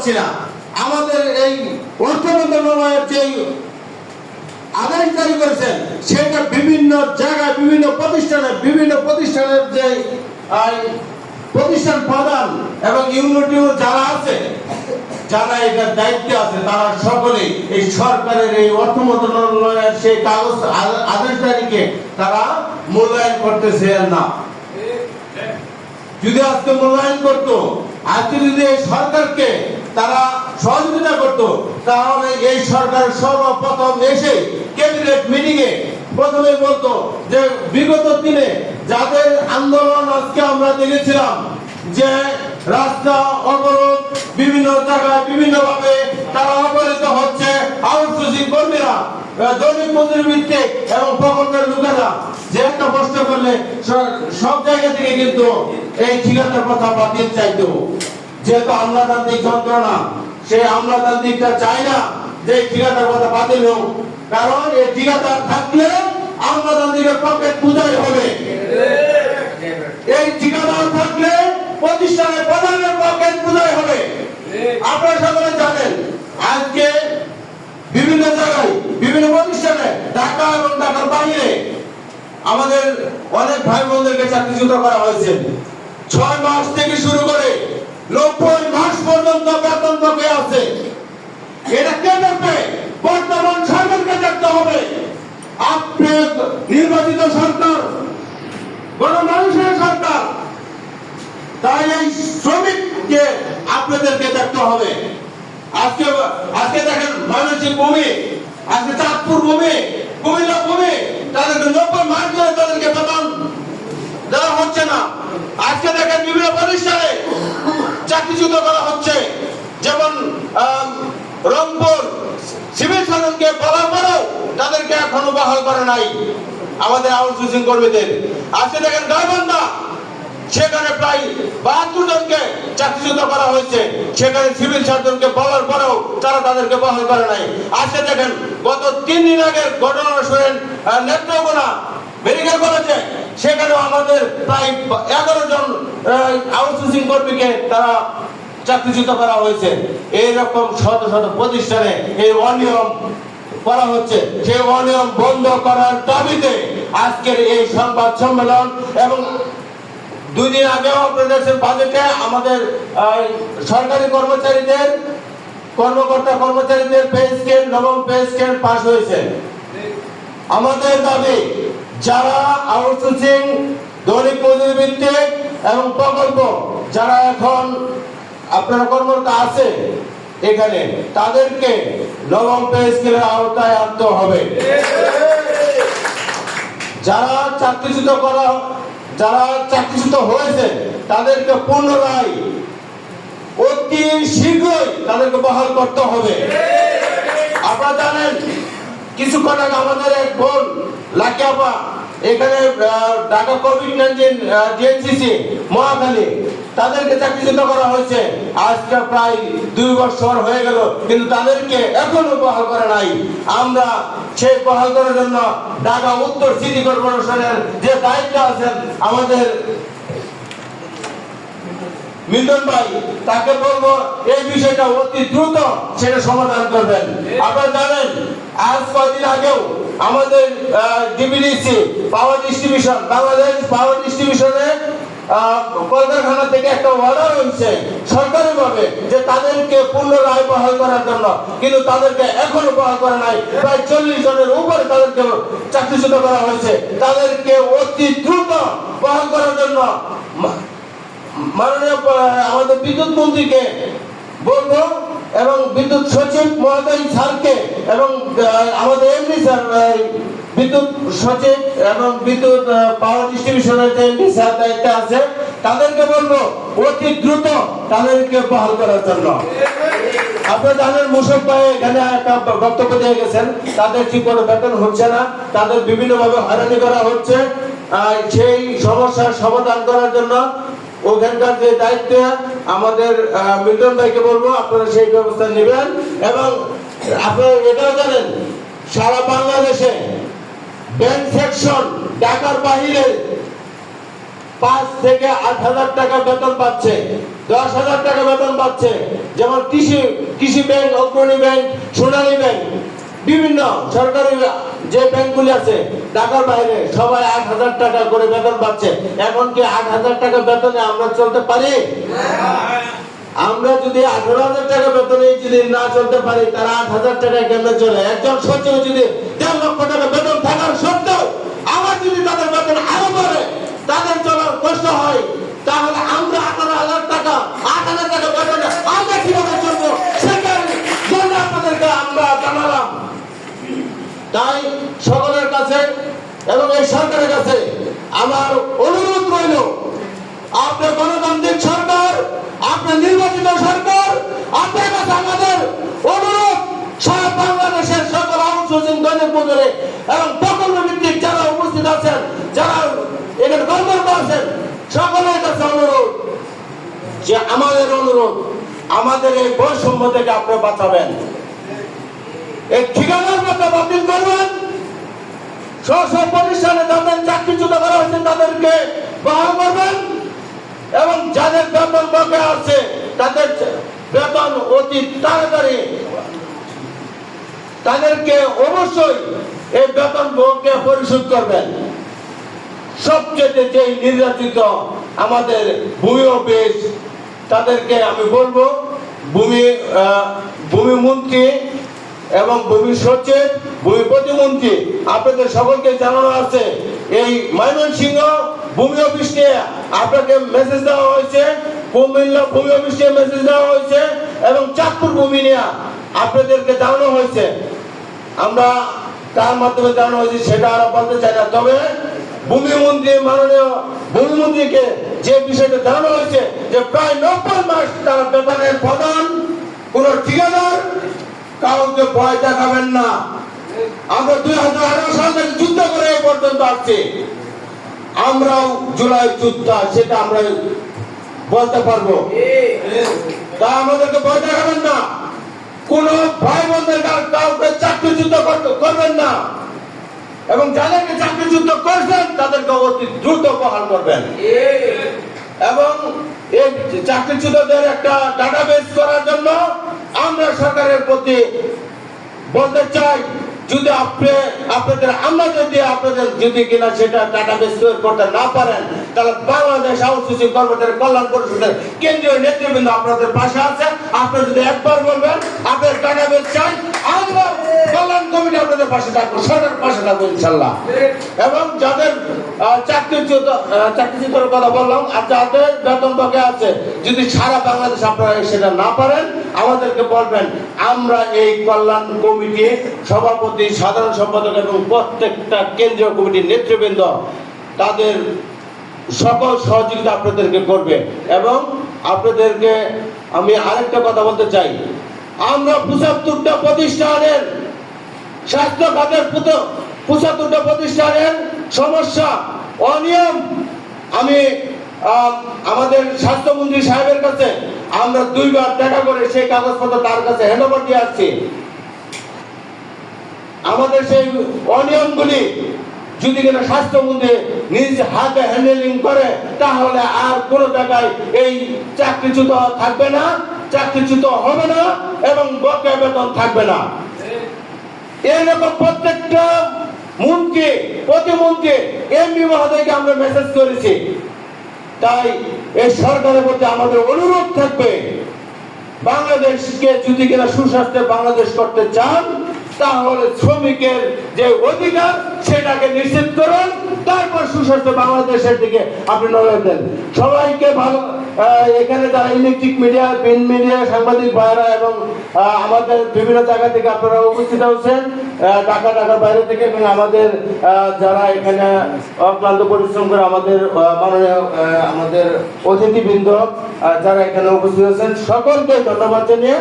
পাচ্ছি না। আমাদের এই অর্থ মন্ত্রণালয়ের যে আদেশ জারি করেছেন সেটা বিভিন্ন জায়গায় বিভিন্ন প্রতিষ্ঠানের যে প্রতিষ্ঠান প্রধান এবং ইউনিটি যারা আছে, যারা এটার দায়িত্বে আছে, তারা সকলেই এই সরকারের এই অর্থ মন্ত্রণালয়ের সেই কাগজ আদেশদারিকে তারা মূল্যায়ন করতেছে না। যদি আজকে মূল্যায়ন করতো, আজকে যদি এই সরকারকে তারা সহযোগিতা করতো, তাহলে এই সরকার সর্বপ্রথম এসে ক্যাবিনেট মিটিং এ প্রথমে বলতো যে বিগত দিনে যাদের আন্দোলন আজকে আমরা দেখেছিলাম যে রাস্তা অবরোধ, বিভিন্ন জায়গায় বিভিন্ন ভাবে তারা অবহেলিত হচ্ছে, আউটসোর্সিং কর্মীরা, দৈনিক মজুরি ভিত্তিক এবং প্রকল্পের লোকেরা যে একটা প্রশ্ন করলে সব জায়গা থেকে কিন্তু এই ঠিকাদার কথা বাতিল চাইতো। যেহেতু আমলাতান্ত্রিক যন্ত্রণা, সেই আমলাতান্ত্রিকটা চায় না যে ঠিকাদার কথা বাতিল হোক, কারণ এই ঠিকাদার থাকলে আমলাতান্ত্রিকের পকেট পূজাই হবে। এই ঠিকাদার থাকলে প্রতিষ্ঠানের প্রধানের পকেট পূজাই হবে। আপনারা সকলে জানেন আজকে বিভিন্ন জায়গায় বিভিন্ন প্রতিষ্ঠানে ঢাকা এবং ঢাকার বাইরে আমাদের অনেক ভাই বোনদেরকে চাকরিচ্যুত করা হয়েছে। 6 মাস থেকে শুরু করে 90 মাস পর্যন্ত বেতন বকেয়া আছে। এটা কে দেখবে? বর্তমান সরকারকে দেখতে হবে। আপনি নির্বাচিত সরকার, গণমানুষের সরকার, তাই এই শ্রমিককে আপনাদেরকে দেখতে হবে। আজকে দেখেন ময়মনসিংহ ভূমি, আজকে চাঁদপুর ভূমি, কুমিল্লা ভূমি, তাদেরকে 90 মাস ধরে তাদেরকে বেতন দেওয়া হচ্ছে না। আজকে দেখেন বিভিন্ন প্রতিষ্ঠানে চাকরিচ্যুত করা হচ্ছে, যেমন রংপুর সিভিল সার্জনকে বলার পরেও তাদেরকে এখনো বহাল করে নাই আমাদের আউটসোর্সিং কর্মীদের। আজকে দেখেন গাইবান্ধা, সেখানে প্রায় 72 জনকে চাকরিচ্যুত করা হয়েছে, সেখানে সিভিল সার্জনকে বলার পরেও তারা তাদেরকে বহাল করে নাই। আজকে দেখেন গত 3 দিন আগের ঘটনা শুনেন নেত্রকোনা মেডিকেল কলেজে, সেখানেও আমাদের প্রায় 11 জন আউটসোর্সিং কর্মীকে তারা চাকরিচ্যুত করা হয়েছে। এইরকম শত শত প্রতিষ্ঠানে এই অনিয়ম করা হচ্ছে। সেই অনিয়ম বন্ধ করার দাবিতে আজকের এই সংবাদ সম্মেলন। এবং 2 দিন আগেও আপনাদের বাজেটে আমাদের সরকারি কর্মচারীদের কর্মচারীদের পে স্কেল, নবম পে স্কেল পাস হয়েছে। আমাদের দাবি, যারা আউটসোর্সিং, দৈনিক মজুরি ভিত্তিক এবং প্রকল্প যারা এখন আপনারা কর্মরত আছে এখানে, তাদেরকে নবম পে স্কেলের আওতায় আনতে হবে। যারা চাকরিচ্যুত হয়েছে তাদেরকে পুনরায় অতি শীঘ্রই তাদেরকে বহাল করতে হবে। আপনারা জানেন কিছুক্ষণ আগে আমাদের এক বোন লাকি আপা এখানে ঢাকা কোভিড-19 ডিএনসিসি মহাখালী, তাদেরকে চাকরিচ্যুত করা হয়েছে। আজকে প্রায় 2 বছর হয়ে গেল, কিন্তু তাদেরকে এখনো বহাল করে নাই। আমরা সেই বহাল করার জন্য ঢাকা উত্তর সিটি কর্পোরেশনের যে দায়িত্ব আছেন আমাদের মিল্টন ভাই, তাকে বলবো এই বিষয়টা অতি দ্রুত সেটা সমাধান করবেন। আপনারা জানেন আজ কয়েকদিন আগেও আমাদের ডিবিডিসি পাওয়ার ডিস্ট্রিবিউশন, বাংলাদেশ পাওয়ার ডিস্ট্রিবিউশনে কলকারখানা থেকে একটা অর্ডার হয়েছে সরকারিভাবে যে তাদেরকে পুনরায় বহাল করার জন্য, কিন্তু তাদেরকে এখনো বহাল করা নাই। প্রায় 40 জনের উপরে তাদেরকে চাকরিচ্যুত করা হয়েছে। তাদেরকে অতি দ্রুত বহাল করার জন্য মাননীয় আমাদের বিদ্যুৎ মন্ত্রীকে বলবো এবং বিদ্যুৎ সচিব মহোদয় স্যারকে এবং আমাদের এমডি স্যার, বিদ্যুৎ সচিব এবং বিদ্যুৎ পাওয়ার ডিস্ট্রিবিউশনের যে এমডি স্যার দায়িত্বে আছে, তাদেরকে বলবো অতি দ্রুত তাদেরকে বহাল করার জন্য। আপনারা জানেন মুশারফ ভাই এখানে একটা বক্তব্য দিয়ে গেছেন, তাদের ঠিক করে বেতন হচ্ছে না, তাদের বিভিন্নভাবে হয়রানি করা হচ্ছে। সেই সমস্যার সমাধান করার জন্য ওখানকার যে দায়িত্ব আমাদের মিল্টন ভাইকে বলবো আপনারা সেই ব্যবস্থা নেবেন। এবং আপনারা এটাও জানেন সারা বাংলাদেশে ব্যাংক সেকশন ঢাকার বাইরে 5 থেকে 8 হাজার টাকা বেতন পাচ্ছে। 10,000 টাকা বেতন পাচ্ছে। যেমন কৃষি ব্যাংক, অগ্রণী ব্যাংক, সোনালী ব্যাংক, বিভিন্ন সরকারি যে ব্যাংকগুলি আছে ঢাকার বাইরে সবাই 8,000 টাকা করে বেতন পাচ্ছে। এখন কি 8,000 টাকা বেতনে আমরা চলতে পারি? আমরা যদি 18,000 টাকা বেতনে যদি না চলতে পারি, তারা 8,000 টাকায় কেমনে চলে? একজন সচিব যদি 1.5 লক্ষ টাকা বেতন থাকার সত্ত্বেও আবার যদি তাদের বেতন আরো বাড়ে, তাদের চলার কষ্ট হয়, তাহলে আমরা 18,000 টাকা 8,000 টাকা বেতনে আমরা কিভাবে চলবো? সেটার জন্য আপনাদেরকে আমরা জানালাম। তাই সকলের কাছে এবং এই সরকারের কাছে আমার অনুরোধ রইল, আপনার গণতান্ত্রিক সরকার, আপনার নির্বাচিত সরকার, আপনার কাছে আমাদের অনুরোধ, সারা বাংলাদেশের সকল আউটসোর্সিং দৈনিক মজুরি এবং প্রকল্প ভিত্তিক যারা উপস্থিত আছেন, যারা এখানে কর্মরত আছেন, সকলের কাছে অনুরোধ যে আমাদের এই বৈষম্য থেকে আপনি বাঁচাবেন। এই ঠিকানার মতো বাতিল করবেন। স্ব প্রতিষ্ঠানে যাদের চাকরিচ্যুত করা হয়েছে তাদেরকে বহাল করবেন এবং যাদের বেতন বকেয়া আছে তাদের বেতন অতি তাড়াতাড়ি তাদেরকে অবশ্যই এই বেতন বকেয়া পরিশোধ করবেন। সবচেয়ে যে নির্যাতিত আমাদের ভূমি অফিস, তাদেরকে আমি বলবো ভূমি মন্ত্রী এবং ভূমি সচিব, ভূমি প্রতিমন্ত্রী, আপনাদের সকলকে জানানো আছে, এই ময়মনসিংহ ভূমি অফিস নিয়ে আপনাকে মেসেজ দেওয়া হয়েছে, কুমিল্লা ভূমি অফিস নিয়ে মেসেজ দেওয়া হয়েছে এবং চাঁদপুর ভূমি নিয়ে আপনাদেরকে জানানো হয়েছে। আমরা তার মাধ্যমে জানানো হয়েছে সেটা আর বলতে চাই না। তবে ভূমিমন্ত্রী, মাননীয় ভূমিমন্ত্রীকে যে বিষয়টা জানানো হয়েছে যে প্রায় 90 মাস তারা বেতনের প্রদান, কোন ঠিকাদার কাউকে ভয় দেখাবেন না। আমরা 2018 সাল থেকে যুদ্ধ করে এই পর্যন্ত আসছি, আমরাও জুলাই যোদ্ধা, সেটা আমরা বলতে পারবো। তা আমাদেরকে ভয় দেখাবেন না, কোন ভাই বোনদের কাউকে চাকরিচ্যুত করবেন না এবং যাদেরকে চাকরিচ্যুত করছেন তাদেরকে অতি দ্রুত বহাল করবেন এবং এই চাকরিচ্যুতদের একটা ডাটাবেস করার জন্য আমরা সরকারের প্রতি বলতে চাই, যদি আপনাদের যদি কিনা সেটা ডাটাবেস তৈরি করতে না পারেন, তাহলে বাংলাদেশ আউটসোর্সিং কর্মচারী কল্যাণ পরিষদের কেন্দ্রীয় নেতৃবৃন্দ আপনাদের পাশে আছে। আপনারা যদি একবার বলবেন আপনাদের ডাটাবেস চাই, আমরা কল্যাণ কমিটি আপনাদের পাশে থাকবো, সরকারের পাশে থাকবো ইনশাল্লাহ। এবং যাদের চাকরিচ্যুতের কথা বললাম আর যাদের বেতন বকেয়া আছে, যদি সারা বাংলাদেশ আপনারা সেটা না পারেন আমাদেরকে বলবেন। আমরা এই কল্যাণ কমিটি সভাপতি, সাধারণ সম্পাদক এবং প্রত্যেকটা কেন্দ্রীয় কমিটির নেতৃবৃন্দ তাদের সকল সহযোগিতা আপনাদেরকে করবে। এবং আপনাদেরকে আমি আরেকটা কথা বলতে চাই, আমরা 75টা প্রতিষ্ঠানের স্বাস্থ্য খাতের 75টা প্রতিষ্ঠানের সমস্যা, অনিয়ম আমি আমাদের স্বাস্থ্যমন্ত্রী সাহেবের কাছে আমরা 2 বার দেখা করে সেই কাগজপত্র তার কাছে হ্যান্ডওভার দিয়ে আসছি। আমাদের সেই অনিয়মগুলি যদি কিনা স্বাস্থ্যমন্ত্রী নিজ হাতে হ্যান্ডেলিং করে, তাহলে আর কোনো জায়গায় এই চাকরিচ্যুত থাকবে না, চাকরিচ্যুত হবে না এবং বকেয়া বেতন থাকবে না। এরকম প্রত্যেকটা মন্ত্রী, প্রতিমন্ত্রী, এমপি মহোদয়কে আমরা মেসেজ করেছি। তাই এই সরকারের প্রতি আমাদের অনুরোধ থাকবে, বাংলাদেশকে যদি কিনা সুস্বাস্থ্যের বাংলাদেশ করতে চান, তাহলে শ্রমিকের যে অধিকার সেটাকে নিশ্চিত করুন, তারপর সুস্বাস্থ্য বাংলাদেশের দিকে আপনি নজর দেন। সবাইকে ভালো, এখানে যারা ইলেকট্রিক মিডিয়া, প্রিন্ট মিডিয়া, সাংবাদিক ভাইরা এবং আমাদের বিভিন্ন জায়গা থেকে আপনারা উপস্থিত হচ্ছেন, ঢাকার বাইরে থেকে, এবং আমাদের যারা এখানে অক্লান্ত পরিশ্রম করে আমাদের মাননীয় আমাদের অতিথিবৃন্দ যারা এখানে উপস্থিত আছেন, সকলকে ধন্যবাদ জানিয়ে